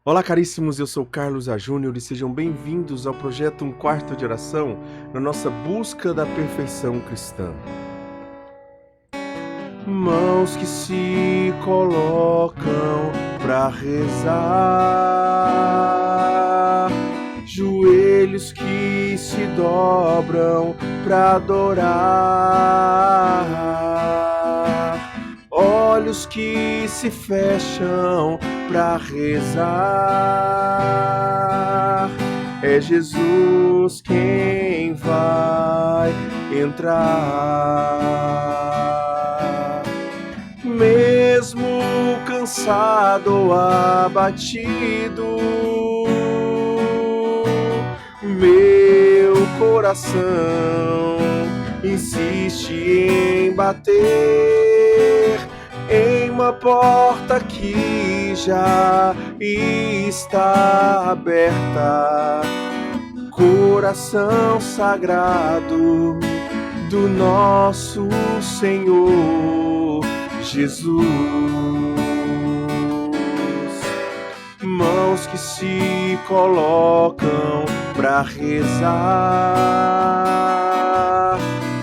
Olá, caríssimos, eu sou Carlos A. Júnior e sejam bem-vindos ao projeto Um Quarto de Oração, na nossa busca da perfeição cristã. Mãos que se colocam para rezar, joelhos que se dobram para adorar, olhos que se fecham para rezar. É Jesus quem vai entrar. Mesmo cansado ou abatido, meu coração insiste em bater em uma porta que já está aberta. Coração sagrado do nosso Senhor Jesus. Mãos que se colocam para rezar,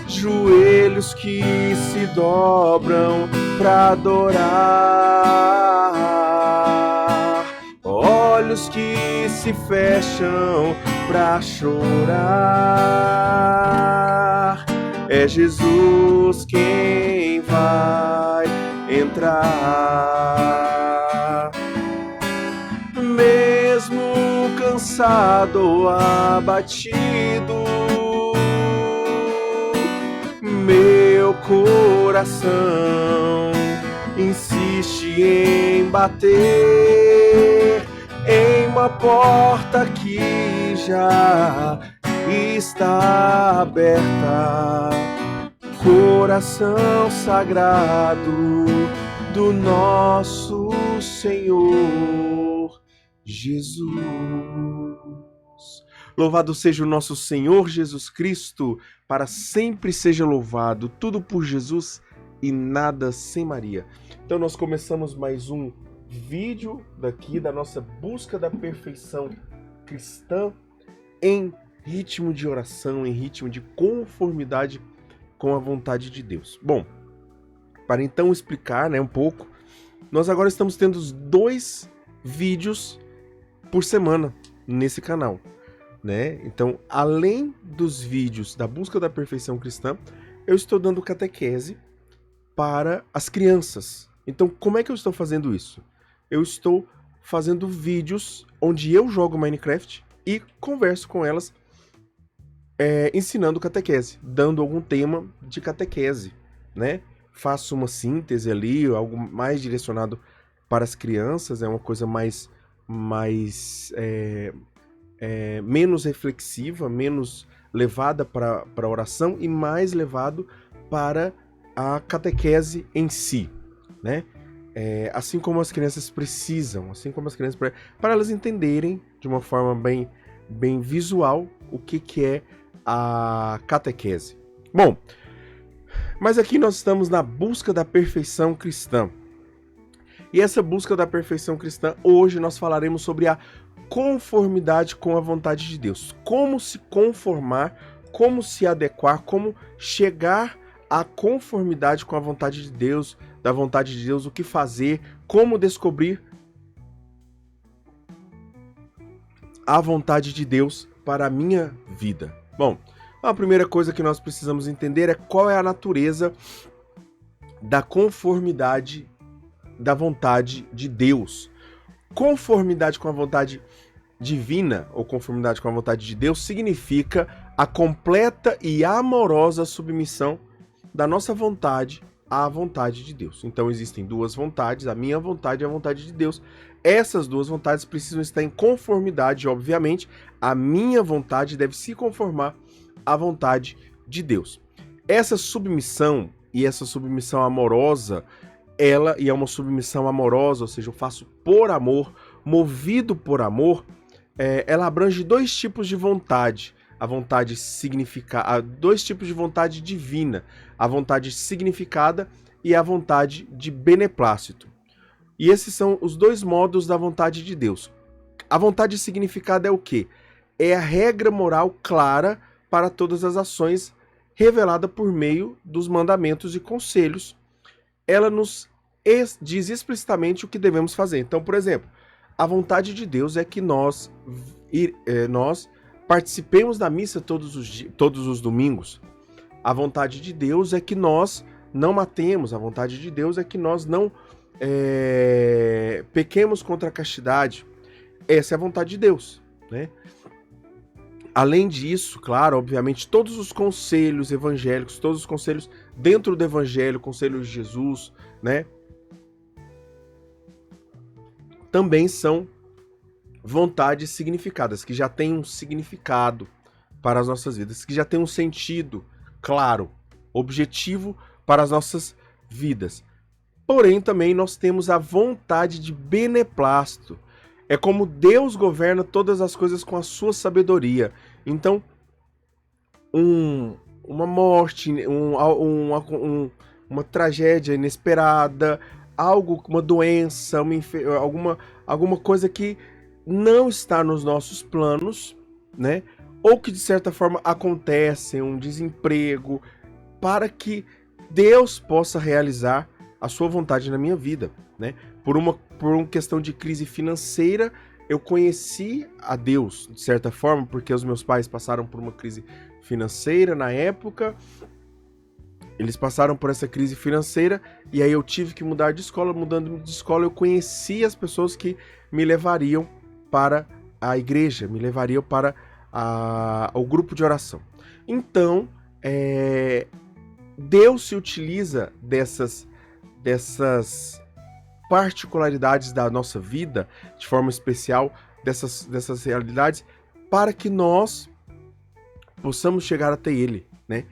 joelhos que se dobram para adorar, olhos que se fecham para chorar. É Jesus quem vai entrar. Mesmo cansado ou abatido, meu coração insiste em bater em uma porta que já está aberta. Coração sagrado do nosso Senhor Jesus. Louvado seja o nosso Senhor Jesus Cristo, para sempre seja louvado, tudo por Jesus e nada sem Maria. Então nós começamos mais um vídeo daqui da nossa busca da perfeição cristã em ritmo de oração, em ritmo de conformidade com a vontade de Deus. Bom, para então explicar, um pouco, nós agora estamos tendo 2 vídeos por semana nesse canal, Então, além dos vídeos da busca da perfeição cristã, eu estou dando catequese para as crianças. Então, como é que eu estou fazendo isso? Eu estou fazendo vídeos onde eu jogo Minecraft e converso com elas, ensinando catequese, dando algum tema de catequese, Faço uma síntese ali, algo mais direcionado para as crianças, é uma coisa menos reflexiva, menos levada para a oração e mais levado para a catequese em si, assim como as crianças precisam, para elas entenderem de uma forma bem visual o que é a catequese. Bom, mas aqui nós estamos na busca da perfeição cristã. E essa busca da perfeição cristã, hoje nós falaremos sobre a conformidade com a vontade de Deus. Como se conformar, como se adequar, como chegar à conformidade com a vontade de Deus, da vontade de Deus, o que fazer, como descobrir a vontade de Deus para a minha vida. Bom, a primeira coisa que nós precisamos entender é qual é a natureza da conformidade da vontade de Deus. Conformidade com a vontade divina, ou conformidade com a vontade de Deus, significa a completa e amorosa submissão da nossa vontade à vontade de Deus. Então existem 2 vontades, a minha vontade e a vontade de Deus. Essas 2 vontades precisam estar em conformidade, obviamente. A minha vontade deve se conformar à vontade de Deus. Essa submissão, e essa submissão amorosa, ela é uma submissão amorosa, ou seja, eu faço por amor, movido por amor, ela abrange 2 tipos de vontade. A vontade significada, 2 tipos de vontade divina, a vontade significada e a vontade de beneplácito. E esses são os 2 modos da vontade de Deus. A vontade significada é o quê? É a regra moral clara para todas as ações revelada por meio dos mandamentos e conselhos. Ela nos diz explicitamente o que devemos fazer. Então, por exemplo, a vontade de Deus é que nós participemos da missa todos os domingos. A vontade de Deus é que nós não matemos. A vontade de Deus é que nós não pequemos contra a castidade. Essa é a vontade de Deus, né? Além disso, claro, obviamente, todos os conselhos evangélicos, todos os conselhos dentro do evangelho, conselhos de Jesus, né? Também são vontades significadas, que já têm um significado para as nossas vidas, que já têm um sentido claro, objetivo para as nossas vidas. Porém, também nós temos a vontade de beneplácito. É como Deus governa todas as coisas com a sua sabedoria. Então, uma morte, uma tragédia inesperada, uma doença, alguma coisa que não está nos nossos planos, né? Ou que de certa forma acontece, um desemprego, para que Deus possa realizar a sua vontade na minha vida, né? Por uma questão de crise financeira, eu conheci a Deus, de certa forma, porque os meus pais passaram por uma crise financeira na época. Eles passaram por essa crise financeira e aí eu tive que mudar de escola. Mudando de escola, eu conheci as pessoas que me levariam para a igreja, me levariam para o grupo de oração. Então, Deus se utiliza dessas particularidades da nossa vida, de forma especial, dessas realidades, para que nós possamos chegar até Ele, né?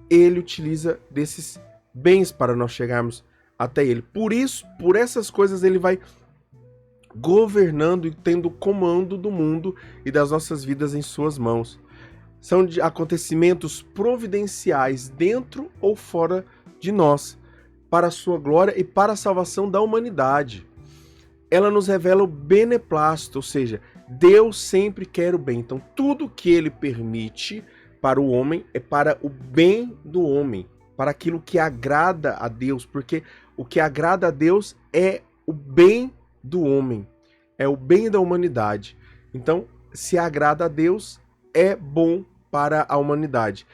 Ele utiliza desses bens para nós chegarmos até Ele. Por isso, por essas coisas, Ele vai governando e tendo o comando do mundo e das nossas vidas em suas mãos. São acontecimentos providenciais dentro ou fora de nós, para a sua glória e para a salvação da humanidade. Ela nos revela o beneplácito, ou seja, Deus sempre quer o bem. Então, tudo que Ele permite para o homem é para o bem do homem, para aquilo que agrada a Deus, porque o que agrada a Deus é o bem do homem, é o bem da humanidade. Então, se agrada a Deus, é bom para a humanidade,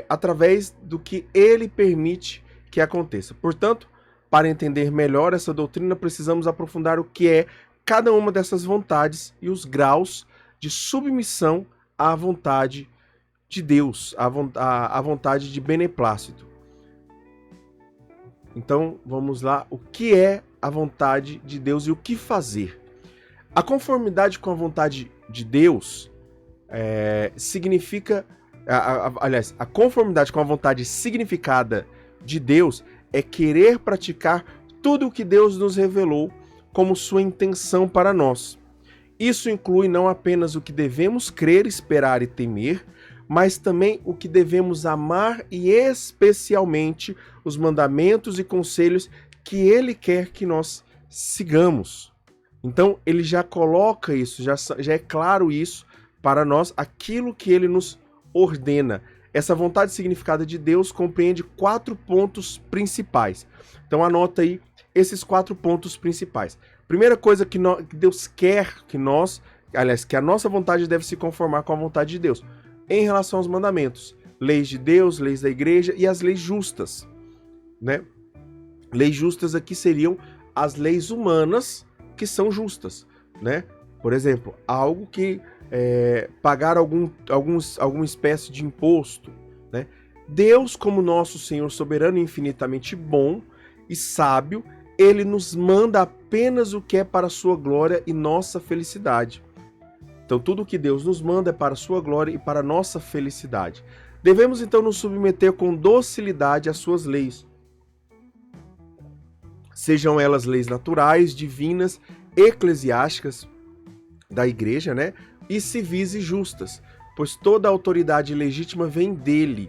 através do que Ele permite que aconteça. Portanto, para entender melhor essa doutrina, precisamos aprofundar o que é cada uma dessas vontades e os graus de submissão à vontade de Deus, à vontade de beneplácito. Então, vamos lá. O que é a vontade de Deus e o que fazer? A conformidade com a vontade de Deus significa... aliás, a conformidade com a vontade significada de Deus é querer praticar tudo o que Deus nos revelou como sua intenção para nós. Isso inclui não apenas o que devemos crer, esperar e temer, mas também o que devemos amar e especialmente os mandamentos e conselhos que Ele quer que nós sigamos. Então, Ele já coloca isso, já é claro isso para nós, aquilo que Ele nos ordena. Essa vontade significada de Deus compreende 4 pontos principais. Então anota aí esses 4 pontos principais. Primeira coisa que Deus quer que a nossa vontade deve se conformar com a vontade de Deus. Em relação aos mandamentos, leis de Deus, leis da igreja e as leis justas, né? Leis justas aqui seriam as leis humanas que são justas, né? Por exemplo, algo que pagar alguma espécie de imposto, né? Deus, como nosso Senhor soberano e infinitamente bom e sábio, Ele nos manda apenas o que é para a sua glória e nossa felicidade. Então, tudo o que Deus nos manda é para a sua glória e para a nossa felicidade. Devemos, então, nos submeter com docilidade às suas leis. Sejam elas leis naturais, divinas, eclesiásticas da igreja, né? E civis e justas, pois toda a autoridade legítima vem dele.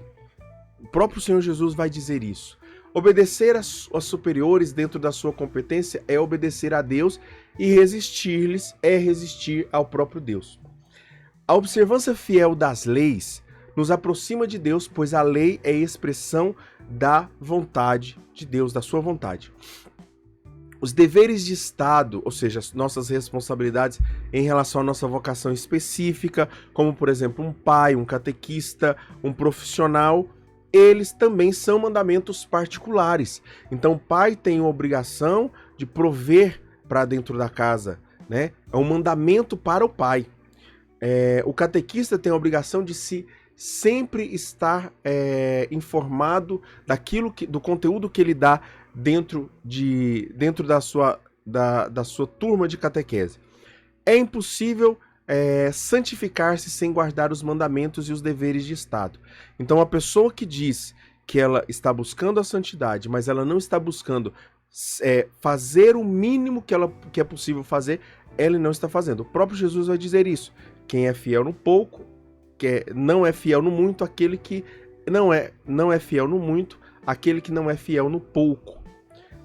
O próprio Senhor Jesus vai dizer isso. Obedecer aos superiores dentro da sua competência é obedecer a Deus, e resistir-lhes é resistir ao próprio Deus. A observância fiel das leis nos aproxima de Deus, pois a lei é expressão da vontade de Deus, da sua vontade. Os deveres de Estado, ou seja, as nossas responsabilidades em relação à nossa vocação específica, como por exemplo um pai, um catequista, um profissional, eles também são mandamentos particulares. Então o pai tem a obrigação de prover para dentro da casa, né? É um mandamento para o pai. O catequista tem a obrigação de se sempre estar informado do conteúdo que ele dá dentro da sua turma de catequese. É impossível santificar-se sem guardar os mandamentos e os deveres de Estado. Então a pessoa que diz que ela está buscando a santidade, mas ela não está buscando fazer o mínimo que é possível fazer, ela não está fazendo. O próprio Jesus vai dizer isso. Quem é fiel no pouco, não é fiel no muito, aquele que não é fiel no muito, aquele que não é fiel no pouco.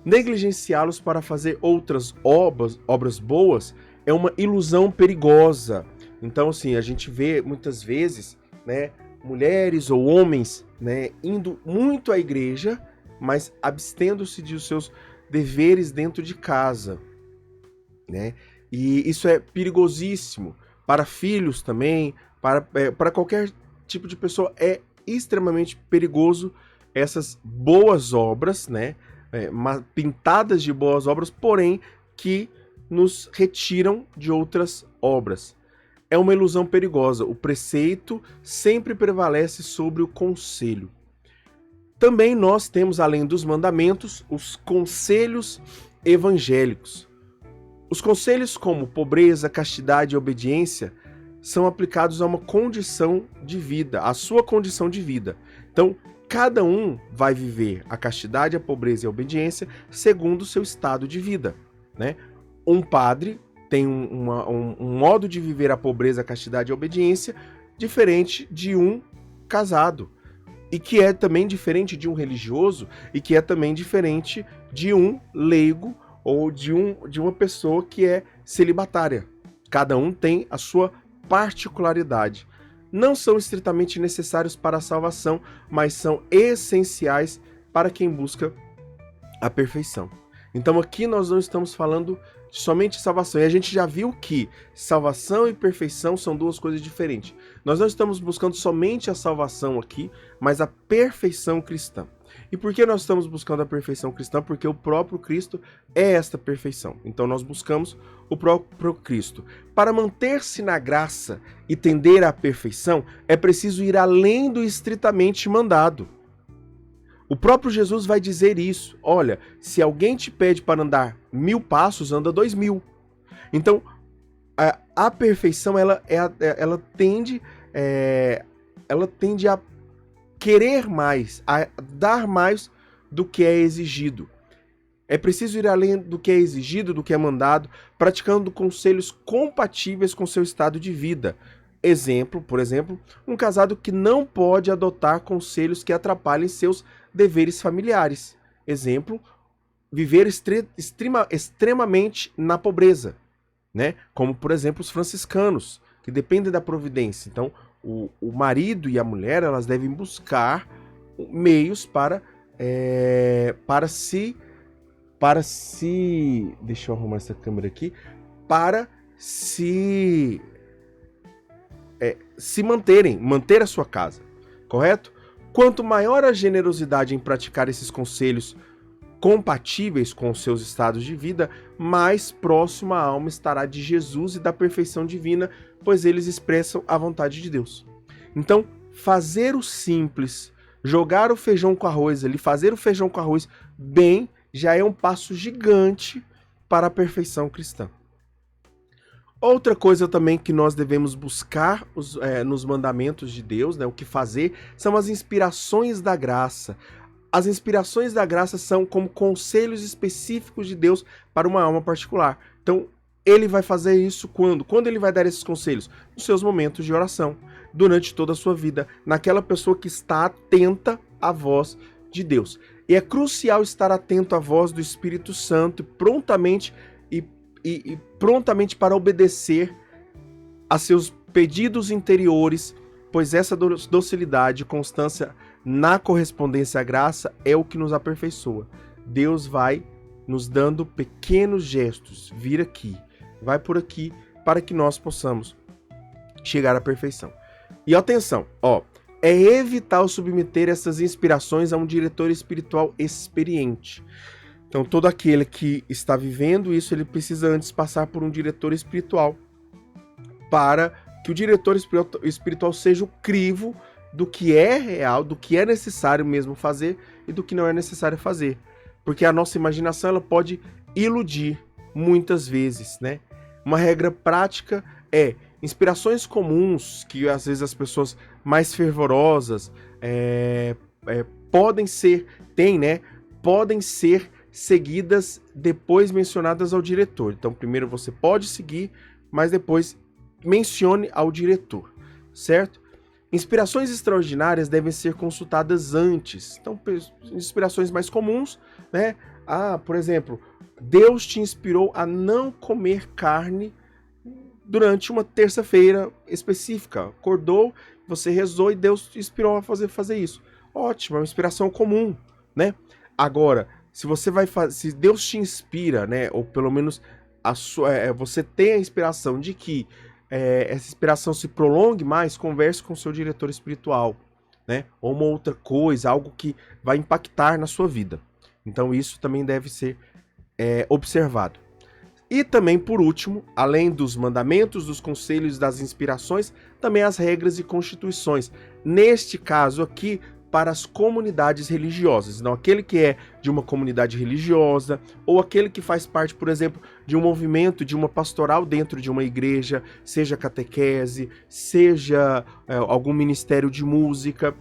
Negligenciá-los para fazer outras obras boas é uma ilusão perigosa. Então, assim, a gente vê muitas vezes, né, mulheres ou homens, né, indo muito à igreja, mas abstendo-se de os seus deveres dentro de casa, né? E isso é perigosíssimo para filhos também, para qualquer tipo de pessoa. É extremamente perigoso essas boas obras, né? Pintadas de boas obras, porém que nos retiram de outras obras. É uma ilusão perigosa. O preceito sempre prevalece sobre o conselho. Também nós temos, além dos mandamentos, os conselhos evangélicos. Os conselhos como pobreza, castidade e obediência são aplicados a uma condição de vida, a sua condição de vida. Então, cada um vai viver a castidade, a pobreza e a obediência segundo o seu estado de vida, né? Um padre tem um modo de viver a pobreza, a castidade e a obediência diferente de um casado, e que é também diferente de um religioso, e que é também diferente de um leigo ou de uma pessoa que é celibatária. Cada um tem a sua particularidade. Não são estritamente necessários para a salvação, mas são essenciais para quem busca a perfeição. Então aqui nós não estamos falando somente de salvação. E a gente já viu que salvação e perfeição são duas coisas diferentes. Nós não estamos buscando somente a salvação aqui, mas a perfeição cristã. E por que nós estamos buscando a perfeição cristã? Porque o próprio Cristo é esta perfeição. Então nós buscamos o próprio Cristo. Para manter-se na graça e tender à perfeição, é preciso ir além do estritamente mandado. O próprio Jesus vai dizer isso. Olha, se alguém te pede para andar 1000 passos, anda 2000. Então, a perfeição, ela tende a querer mais, a dar mais do que é exigido. É preciso ir além do que é exigido, do que é mandado, praticando conselhos compatíveis com seu estado de vida. Por exemplo, um casado que não pode adotar conselhos que atrapalhem seus deveres familiares. Exemplo, viver extremamente na pobreza, né? Como, por exemplo, os franciscanos, que dependem da providência. Então, o marido e a mulher, elas devem buscar meios para se... Deixa eu arrumar essa câmera aqui. Para se manter a sua casa, correto? Quanto maior a generosidade em praticar esses conselhos compatíveis com os seus estados de vida, mais próxima a alma estará de Jesus e da perfeição divina, pois eles expressam a vontade de Deus. Então, fazer o simples, jogar o feijão com arroz ali, fazer o feijão com arroz bem, já é um passo gigante para a perfeição cristã. Outra coisa também que nós devemos buscar nos mandamentos de Deus, né, o que fazer, são as inspirações da graça. As inspirações da graça são como conselhos específicos de Deus para uma alma particular. Então, ele vai fazer isso quando? Quando ele vai dar esses conselhos? Nos seus momentos de oração, durante toda a sua vida, naquela pessoa que está atenta à voz de Deus. E é crucial estar atento à voz do Espírito Santo prontamente para obedecer a seus pedidos interiores, pois essa docilidade e constância na correspondência à graça é o que nos aperfeiçoa. Deus vai nos dando pequenos gestos, vir aqui, vai por aqui, para que nós possamos chegar à perfeição. E atenção, é evitar submeter essas inspirações a um diretor espiritual experiente. Então, todo aquele que está vivendo isso, ele precisa antes passar por um diretor espiritual, para que o diretor espiritual seja o crivo do que é real, do que é necessário mesmo fazer e do que não é necessário fazer. Porque a nossa imaginação, ela pode iludir muitas vezes, né? Uma regra prática é inspirações comuns que às vezes as pessoas mais fervorosas podem ser seguidas depois mencionadas ao diretor. Então, primeiro você pode seguir, mas depois mencione ao diretor, certo? Inspirações extraordinárias devem ser consultadas antes. Então, inspirações mais comuns, né? Por exemplo, Deus te inspirou a não comer carne durante uma terça-feira específica. Acordou, você rezou e Deus te inspirou a fazer isso. Ótimo, é uma inspiração comum, né? Agora, se Deus te inspira, né? Ou pelo menos você tem a inspiração de que essa inspiração se prolongue mais, converse com o seu diretor espiritual, né? Ou uma outra coisa, algo que vai impactar na sua vida. Então isso também deve ser observado. E também, por último, além dos mandamentos, dos conselhos, das inspirações, também as regras e constituições. Neste caso aqui, para as comunidades religiosas. Então, aquele que é de uma comunidade religiosa, ou aquele que faz parte, por exemplo, de um movimento, de uma pastoral dentro de uma igreja, seja catequese, seja algum ministério de música,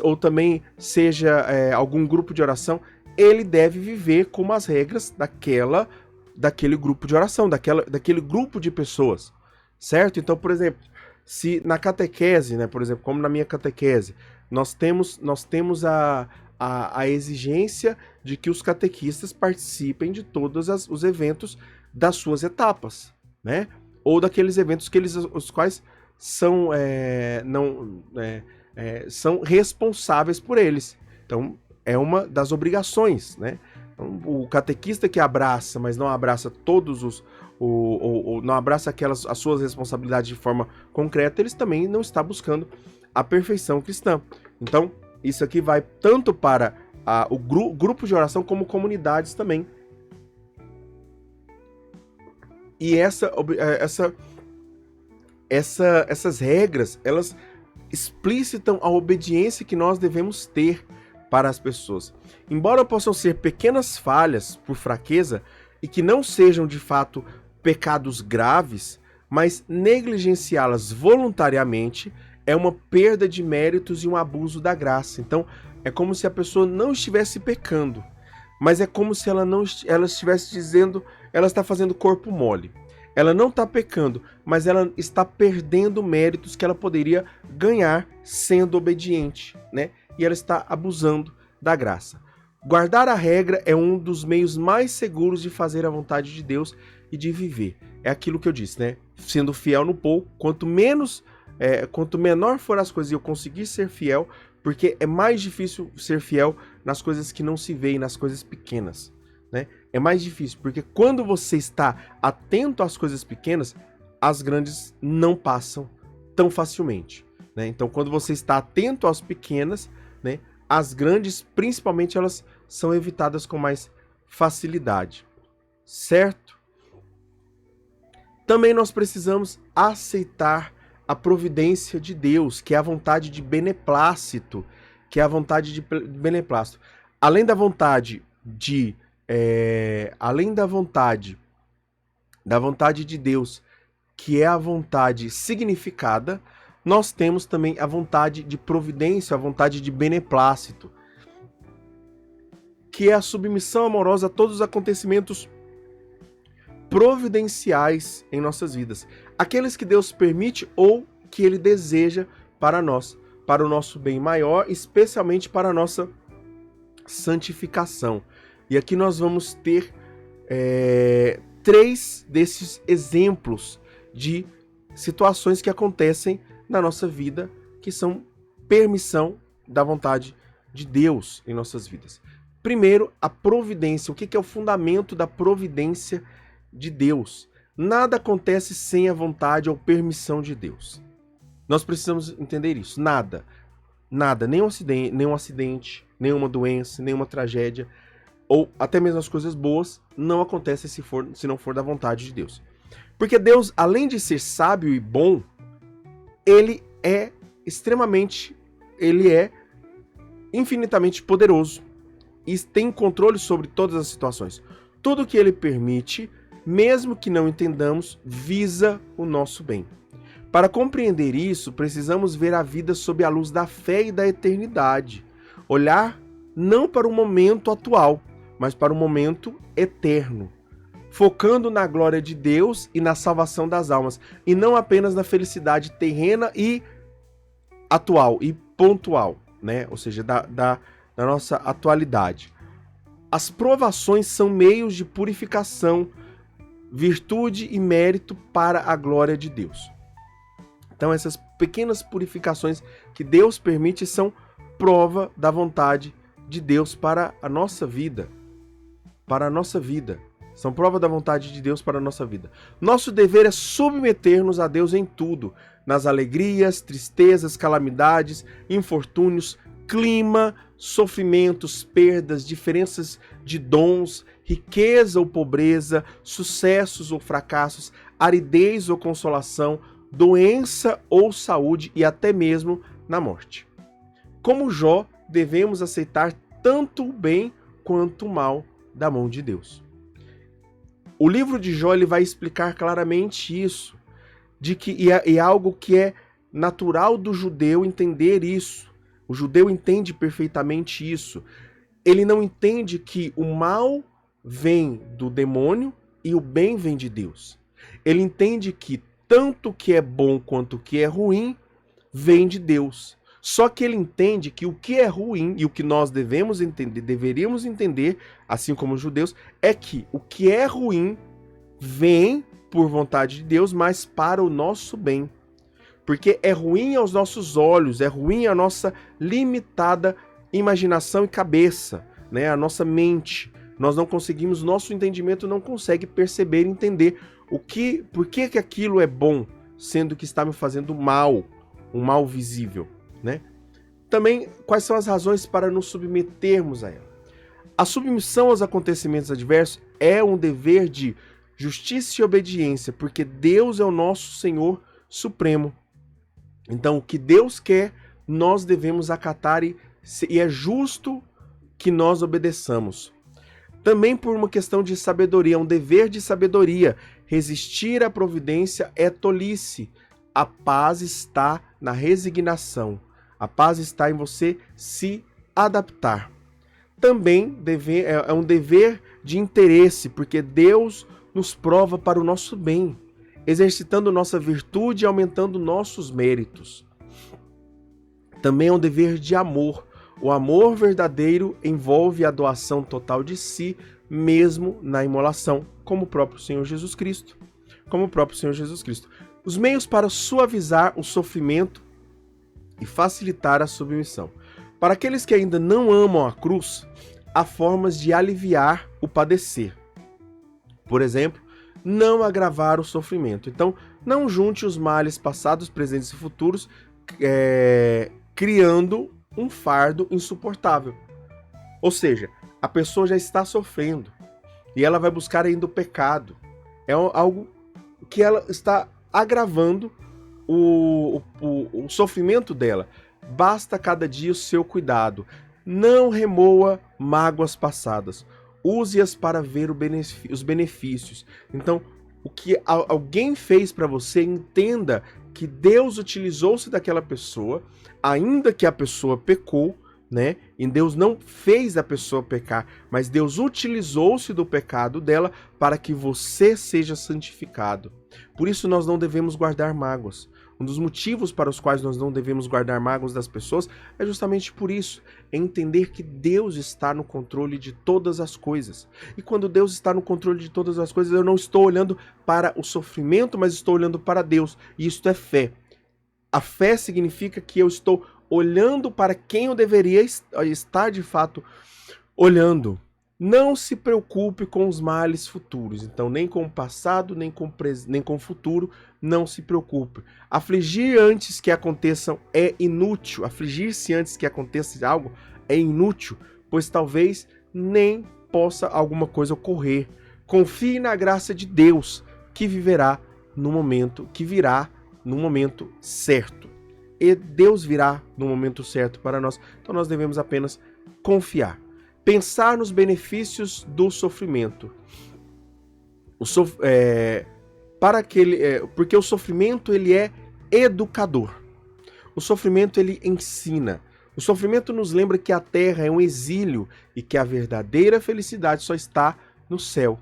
ou também seja algum grupo de oração, ele deve viver com as regras daquele grupo de oração, daquele grupo de pessoas, certo? Então, por exemplo, se na catequese, né, por exemplo, como na minha catequese, nós temos a exigência de que os catequistas participem de todos os eventos das suas etapas, né? Ou daqueles eventos os quais são responsáveis por eles. Então, é uma das obrigações, né? Então, o catequista que abraça, mas não abraça todos ou não abraça as suas responsabilidades de forma concreta, eles também não está buscando a perfeição cristã. Então, isso aqui vai tanto para o grupo de oração como comunidades também. E essas regras, elas explicitam a obediência que nós devemos ter para as pessoas. Embora possam ser pequenas falhas por fraqueza e que não sejam de fato pecados graves, mas negligenciá-las voluntariamente é uma perda de méritos e um abuso da graça. Então, é como se a pessoa não estivesse pecando, mas é como se ela estivesse dizendo, ela está fazendo corpo mole. Ela não está pecando, mas ela está perdendo méritos que ela poderia ganhar sendo obediente, né? E ela está abusando da graça. Guardar a regra é um dos meios mais seguros de fazer a vontade de Deus e de viver. É aquilo que eu disse, né? Sendo fiel no pouco, quanto menor for as coisas e eu conseguir ser fiel, porque é mais difícil ser fiel nas coisas que não se veem, nas coisas pequenas, né? É mais difícil, porque quando você está atento às coisas pequenas, as grandes não passam tão facilmente, né? Então, quando você está atento às pequenas, né, as grandes, principalmente, elas são evitadas com mais facilidade, certo? Também nós precisamos aceitar a providência de Deus, que é a vontade de beneplácito, Além da vontade de Deus, que é a vontade significada, nós temos também a vontade de providência, a vontade de beneplácito, que é a submissão amorosa a todos os acontecimentos providenciais em nossas vidas, aqueles que Deus permite ou que Ele deseja para nós, para o nosso bem maior, especialmente para a nossa santificação. E aqui nós vamos ter 3 desses exemplos de situações que acontecem na nossa vida, que são permissão da vontade de Deus em nossas vidas. Primeiro, a providência. O que é o fundamento da providência de Deus? Nada acontece sem a vontade ou permissão de Deus. Nós precisamos entender isso. Nada. Nada. Nenhum acidente, nenhuma doença, nenhuma tragédia, ou até mesmo as coisas boas, não acontecem se não for da vontade de Deus. Porque Deus, além de ser sábio e bom, ele é infinitamente poderoso e tem controle sobre todas as situações. Tudo que ele permite, mesmo que não entendamos, visa o nosso bem. Para compreender isso, precisamos ver a vida sob a luz da fé e da eternidade. Olhar não para o momento atual, mas para o momento eterno, focando na glória de Deus e na salvação das almas, e não apenas na felicidade terrena e atual e pontual, né? Ou seja, da nossa atualidade. As provações são meios de purificação, virtude e mérito para a glória de Deus. Então essas pequenas purificações que Deus permite são prova da vontade de Deus para a nossa vida. Para a nossa vida. São prova da vontade de Deus para a nossa vida. Nosso dever é submeter-nos a Deus em tudo, nas alegrias, tristezas, calamidades, infortúnios, clima, sofrimentos, perdas, diferenças de dons, riqueza ou pobreza, sucessos ou fracassos, aridez ou consolação, doença ou saúde e até mesmo na morte. Como Jó, devemos aceitar tanto o bem quanto o mal da mão de Deus. O livro de Jó ele vai explicar claramente isso, de que é algo que é natural do judeu entender isso. O judeu entende perfeitamente isso. Ele não entende que o mal vem do demônio e o bem vem de Deus. Ele entende que tanto o que é bom quanto o que é ruim vem de Deus. Só que ele entende que o que é ruim e o que nós deveríamos entender, assim como os judeus, é que o que é ruim vem por vontade de Deus, mas para o nosso bem. Porque é ruim aos nossos olhos, é ruim à nossa limitada imaginação e cabeça, né? A nossa mente. Nós não conseguimos, nosso entendimento não consegue perceber e entender por que aquilo é bom, sendo que está me fazendo mal, um mal visível, né? Também, quais são as razões para nos submetermos a ela? A submissão aos acontecimentos adversos é um dever de justiça e obediência, porque Deus é o nosso Senhor Supremo. Então, o que Deus quer, nós devemos acatar e é justo que nós obedeçamos. Também por uma questão de sabedoria, um dever de sabedoria. Resistir à providência é tolice. A paz está na resignação. A paz está em você se adaptar. Também é um dever de interesse, porque Deus nos prova para o nosso bem, exercitando nossa virtude e aumentando nossos méritos. Também é um dever de amor. O amor verdadeiro envolve a doação total de si, mesmo na imolação, como o próprio Senhor Jesus Cristo. Os meios para suavizar o sofrimento e facilitar a submissão. Para aqueles que ainda não amam a cruz, há formas de aliviar o padecer. Por exemplo, não agravar o sofrimento. Então, não junte os males passados, presentes e futuros, criando um fardo insuportável. Ou seja, a pessoa já está sofrendo e ela vai buscar ainda o pecado. É algo que ela está agravando o sofrimento dela. Basta cada dia o seu cuidado. Não remoa mágoas passadas. Use-as para ver os benefícios. Então, o que alguém fez para você, entenda que Deus utilizou-se daquela pessoa, ainda que a pessoa pecou, né? E Deus não fez a pessoa pecar, mas Deus utilizou-se do pecado dela para que você seja santificado. Por isso nós não devemos guardar mágoas. Um dos motivos para os quais nós não devemos guardar mágoas das pessoas é justamente por isso, é entender que Deus está no controle de todas as coisas. E quando Deus está no controle de todas as coisas, eu não estou olhando para o sofrimento, mas estou olhando para Deus. E isto é fé. A fé significa que eu estou olhando para quem eu deveria estar de fato olhando. Não se preocupe com os males futuros. Então, nem com o passado, nem com o futuro, não se preocupe. Afligir antes que aconteçam é inútil. Afligir-se antes que aconteça algo é inútil, pois talvez nem possa alguma coisa ocorrer. Confie na graça de Deus, que virá no momento certo. E Deus virá no momento certo para nós. Então nós devemos apenas confiar. Pensar nos benefícios do sofrimento. Porque o sofrimento ele é educador. O sofrimento ele ensina. O sofrimento nos lembra que a terra é um exílio e que a verdadeira felicidade só está no céu.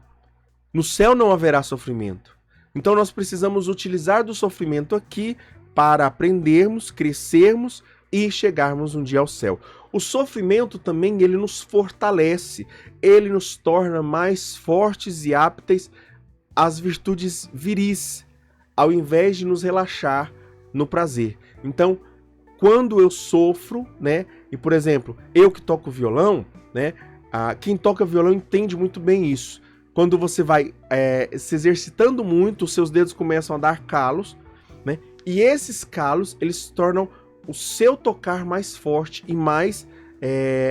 No céu não haverá sofrimento. Então nós precisamos utilizar do sofrimento aqui para aprendermos, crescermos e chegarmos um dia ao céu. O sofrimento também ele nos fortalece, ele nos torna mais fortes e aptos às virtudes viris, ao invés de nos relaxar no prazer. Então, quando eu sofro, né, e por exemplo, eu que toco violão, né, quem toca violão entende muito bem isso. Quando você vai se exercitando muito, os seus dedos começam a dar calos, né, e esses calos eles tornam o seu tocar mais forte e mais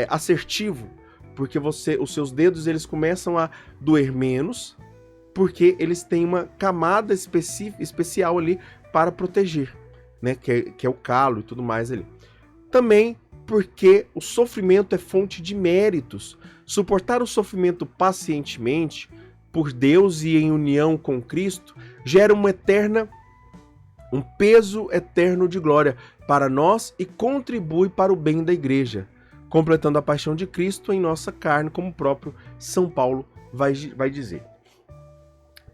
assertivo, porque os seus dedos eles começam a doer menos, porque eles têm uma camada especial ali para proteger, né, que é o calo e tudo mais ali. Também porque o sofrimento é fonte de méritos. Suportar o sofrimento pacientemente, por Deus e em união com Cristo, gera um peso eterno de glória para nós e contribui para o bem da igreja, completando a paixão de Cristo em nossa carne, como o próprio São Paulo vai dizer.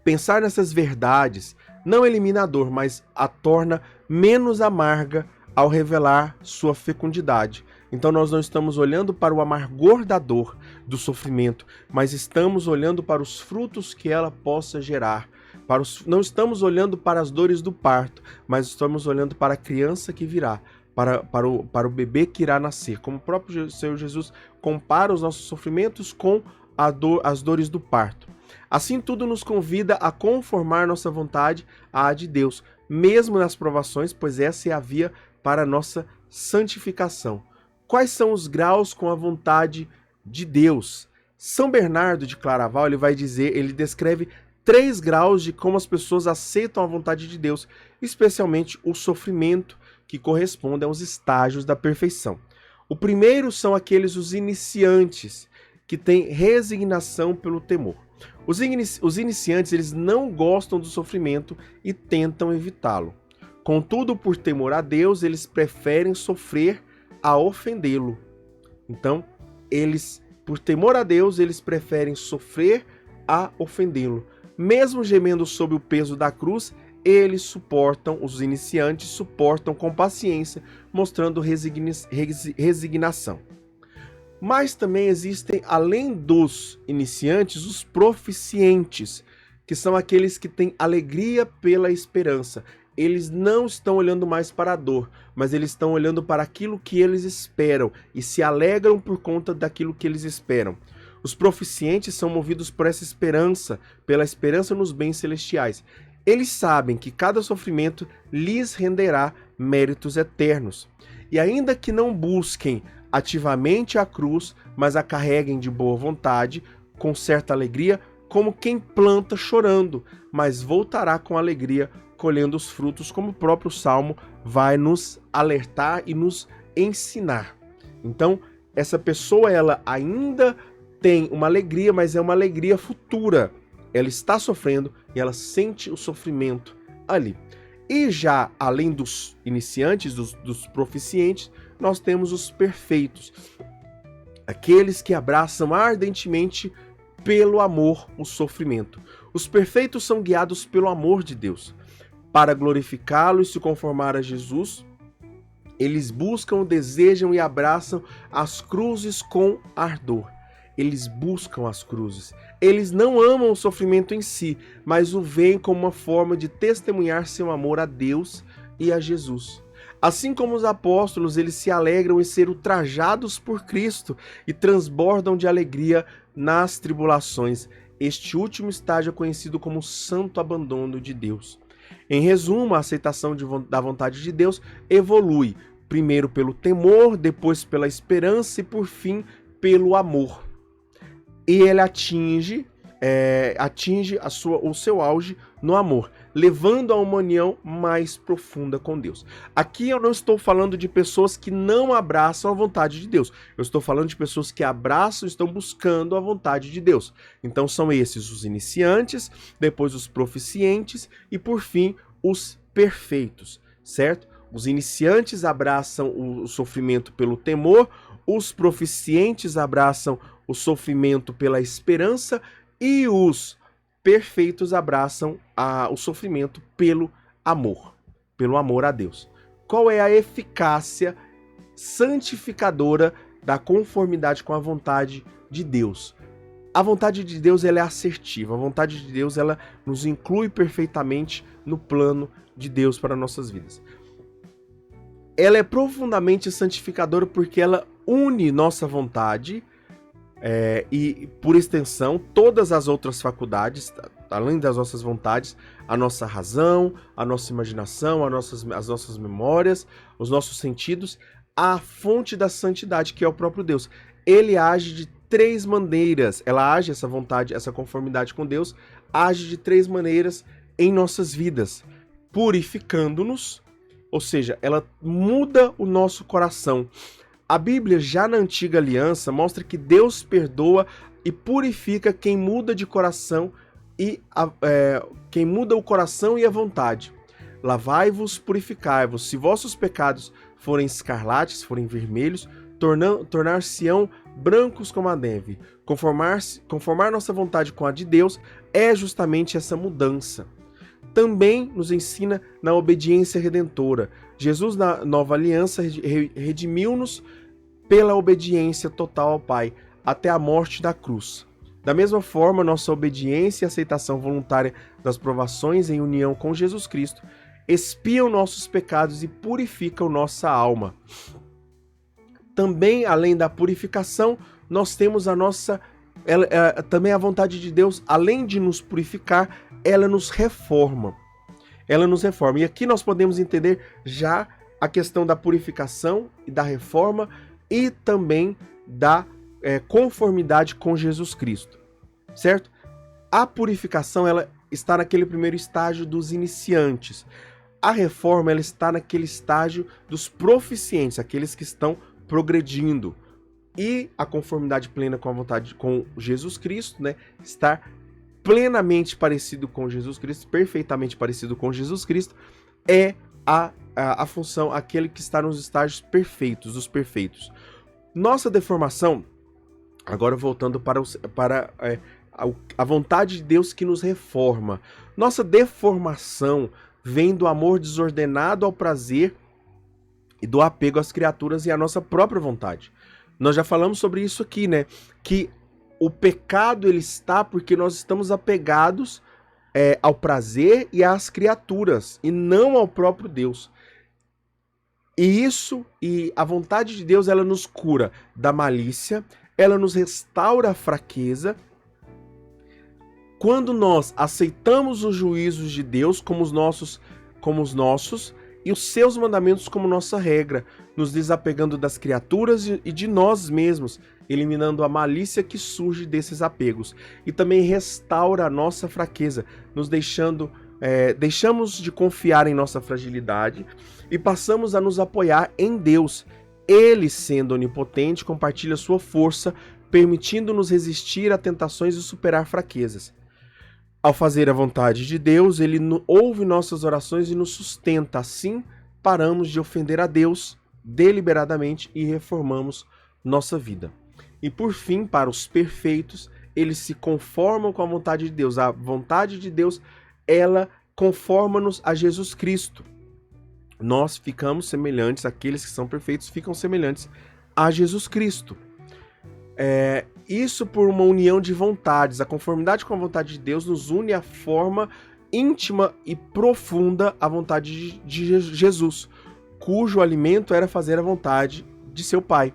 Pensar nessas verdades não elimina a dor, mas a torna menos amarga ao revelar sua fecundidade. Então nós não estamos olhando para o amargor da dor, do sofrimento, mas estamos olhando para os frutos que ela possa gerar. Não estamos olhando para as dores do parto, mas estamos olhando para a criança que virá, para o bebê que irá nascer. Como o próprio Senhor Jesus compara os nossos sofrimentos com as dores do parto. Assim, tudo nos convida a conformar nossa vontade à de Deus, mesmo nas provações, pois essa é a via para a nossa santificação. Quais são os graus com a vontade de Deus? São Bernardo de Claraval, ele descreve 3 graus de como as pessoas aceitam a vontade de Deus, especialmente o sofrimento, que corresponde aos estágios da perfeição. O primeiro são os iniciantes, que têm resignação pelo temor. Os iniciantes eles não gostam do sofrimento e tentam evitá-lo. Contudo, por temor a Deus, eles preferem sofrer a ofendê-lo. Então, por temor a Deus, eles preferem sofrer a ofendê-lo. Mesmo gemendo sob o peso da cruz, os iniciantes suportam com paciência, mostrando resignação. Mas também existem, além dos iniciantes, os proficientes, que são aqueles que têm alegria pela esperança. Eles não estão olhando mais para a dor, mas eles estão olhando para aquilo que eles esperam e se alegram por conta daquilo que eles esperam. Os proficientes são movidos por essa esperança, pela esperança nos bens celestiais. Eles sabem que cada sofrimento lhes renderá méritos eternos. E ainda que não busquem ativamente a cruz, mas a carreguem de boa vontade, com certa alegria, como quem planta chorando, mas voltará com alegria, colhendo os frutos, como o próprio Salmo vai nos alertar e nos ensinar. Então, essa pessoa, ela ainda tem uma alegria, mas é uma alegria futura. Ela está sofrendo e ela sente o sofrimento ali. E já, além dos iniciantes, dos proficientes, nós temos os perfeitos. Aqueles que abraçam ardentemente pelo amor o sofrimento. Os perfeitos são guiados pelo amor de Deus. para glorificá-lo e se conformar a Jesus, eles buscam, desejam e abraçam as cruzes com ardor. Eles buscam as cruzes. Eles não amam o sofrimento em si, mas o veem como uma forma de testemunhar seu amor a Deus e a Jesus. Assim como os apóstolos, eles se alegram em ser ultrajados por Cristo e transbordam de alegria nas tribulações. Este último estágio é conhecido como santo abandono de Deus. Em resumo, a aceitação da vontade de Deus evolui, primeiro pelo temor, depois pela esperança e, por fim, pelo amor. E ele atinge o seu auge no amor, levando a uma união mais profunda com Deus. Aqui eu não estou falando de pessoas que não abraçam a vontade de Deus. Eu estou falando de pessoas que abraçam e estão buscando a vontade de Deus. Então são esses os iniciantes, depois os proficientes e, por fim, os perfeitos, certo? Os iniciantes abraçam o sofrimento pelo temor, os proficientes abraçam o sofrimento pela esperança e os perfeitos abraçam o sofrimento pelo amor a Deus. Qual é a eficácia santificadora da conformidade com a vontade de Deus? A vontade de Deus ela é assertiva, a vontade de Deus ela nos inclui perfeitamente no plano de Deus para nossas vidas. Ela é profundamente santificadora porque ela une nossa vontade e, por extensão, todas as outras faculdades, além das nossas vontades, a nossa razão, a nossa imaginação, as nossas memórias, os nossos sentidos, a fonte da santidade, que é o próprio Deus. Ele age de três maneiras, essa vontade, essa conformidade com Deus, age de três maneiras em nossas vidas, purificando-nos, ou seja, ela muda o nosso coração. A Bíblia, já na Antiga Aliança, mostra que Deus perdoa e purifica quem muda de coração quem muda o coração e a vontade. Lavai-vos, purificai-vos. Se vossos pecados forem escarlates, forem vermelhos, tornar-se-ão brancos como a neve. Conformar nossa vontade com a de Deus é justamente essa mudança. Também nos ensina na obediência redentora. Jesus, na nova aliança, redimiu-nos pela obediência total ao Pai, até a morte da cruz. Da mesma forma, nossa obediência e aceitação voluntária das provações em união com Jesus Cristo expiam nossos pecados e purificam nossa alma. Também, além da purificação, nós temos também a vontade de Deus, além de nos purificar, ela nos reforma. E aqui nós podemos entender já a questão da purificação e da reforma e também da conformidade com Jesus Cristo, certo? A purificação ela está naquele primeiro estágio dos iniciantes. A reforma ela está naquele estágio dos proficientes, aqueles que estão progredindo. E a conformidade plena com a vontade com Jesus Cristo, né, estar plenamente parecido com Jesus Cristo, perfeitamente parecido com Jesus Cristo, é a função, aquele que está nos estágios perfeitos, dos perfeitos. Nossa deformação, agora voltando para a vontade de Deus que nos reforma. Nossa deformação vem do amor desordenado ao prazer e do apego às criaturas e à nossa própria vontade. Nós já falamos sobre isso aqui, né? Que o pecado ele está porque nós estamos apegados ao prazer e às criaturas e não ao próprio Deus. E a vontade de Deus ela nos cura da malícia, ela nos restaura a fraqueza. Quando nós aceitamos os juízos de Deus como os nossos e os seus mandamentos como nossa regra, nos desapegando das criaturas e de nós mesmos, eliminando a malícia que surge desses apegos. E também restaura a nossa fraqueza, nos deixamos de confiar em nossa fragilidade e passamos a nos apoiar em Deus. Ele, sendo onipotente, compartilha sua força, permitindo-nos resistir a tentações e superar fraquezas. Ao fazer a vontade de Deus, ele ouve nossas orações e nos sustenta. Assim, paramos de ofender a Deus deliberadamente e reformamos nossa vida. E por fim, para os perfeitos, eles se conformam com a vontade de Deus. A vontade de Deus, ela conforma-nos a Jesus Cristo. Nós ficamos semelhantes, aqueles que são perfeitos ficam semelhantes a Jesus Cristo. Isso por uma união de vontades. A conformidade com a vontade de Deus nos une à forma íntima e profunda à vontade de Jesus, cujo alimento era fazer a vontade de seu Pai.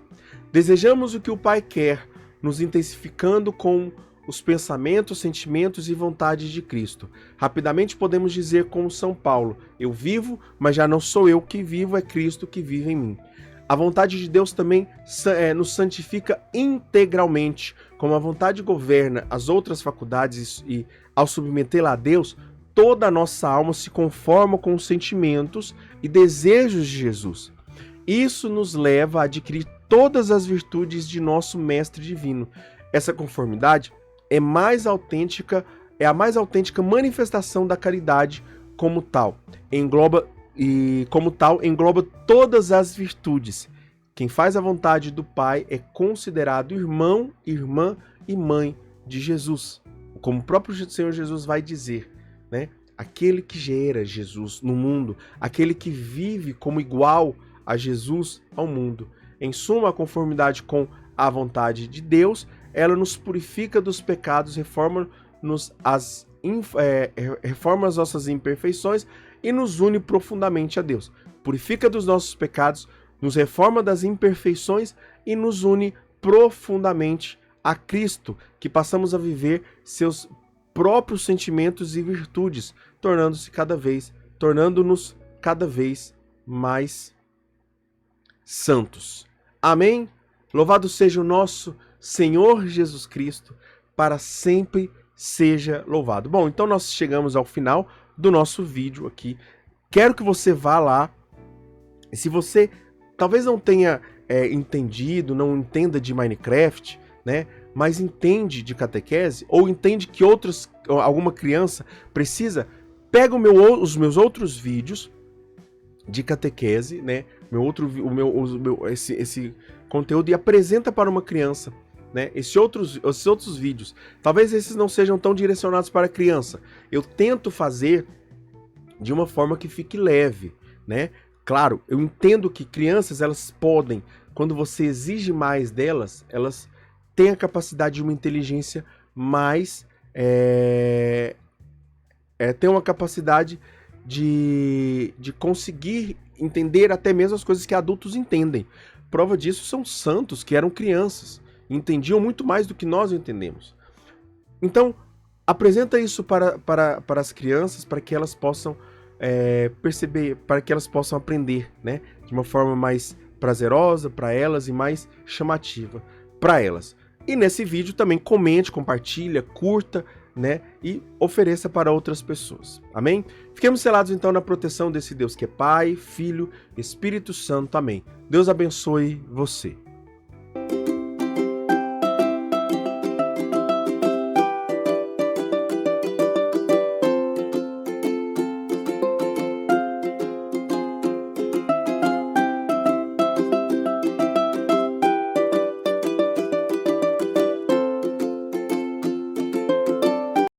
Desejamos o que o Pai quer, nos intensificando com os pensamentos, sentimentos e vontades de Cristo. Rapidamente podemos dizer como São Paulo: eu vivo, mas já não sou eu que vivo, é Cristo que vive em mim. A vontade de Deus também nos santifica integralmente. Como a vontade governa as outras faculdades e ao submetê-la a Deus, toda a nossa alma se conforma com os sentimentos e desejos de Jesus. Isso nos leva a adquirir todas as virtudes de nosso Mestre Divino. Essa conformidade é a mais autêntica manifestação da caridade como tal. Engloba todas as virtudes. Quem faz a vontade do Pai é considerado irmão, irmã e mãe de Jesus. Como o próprio Senhor Jesus vai dizer, né? Aquele que gera Jesus no mundo, aquele que vive como igual a Jesus ao mundo. Em suma, a conformidade com a vontade de Deus, ela nos purifica dos pecados, reforma as nossas imperfeições e nos une profundamente a Deus. Purifica dos nossos pecados, nos reforma das imperfeições e nos une profundamente a Cristo, que passamos a viver seus próprios sentimentos e virtudes, tornando-nos cada vez mais santos. Amém? Louvado seja o nosso Senhor Jesus Cristo, para sempre seja louvado. Bom, então nós chegamos ao final do nosso vídeo aqui. Quero que você vá lá. Se você talvez não tenha entendido, não entenda de Minecraft, né? Mas entende de catequese, ou entende que alguma criança precisa, pega os meus outros vídeos de catequese, né? Esse conteúdo e apresenta para uma criança, né? Esses outros vídeos. Talvez esses não sejam tão direcionados para a criança. Eu tento fazer de uma forma que fique leve, né? Claro, eu entendo que crianças, elas podem, quando você exige mais delas, elas têm a capacidade de uma inteligência mais... tem uma capacidade de conseguir entender até mesmo as coisas que adultos entendem. Prova disso são santos que eram crianças, entendiam muito mais do que nós entendemos. Então, apresenta isso para as crianças, para que elas possam perceber, para que elas possam aprender, né, de uma forma mais prazerosa para elas e mais chamativa para elas. E nesse vídeo também comente, compartilha, curta, né, e ofereça para outras pessoas. Amém? Fiquemos selados então na proteção desse Deus que é Pai, Filho, Espírito Santo. Amém. Deus abençoe você.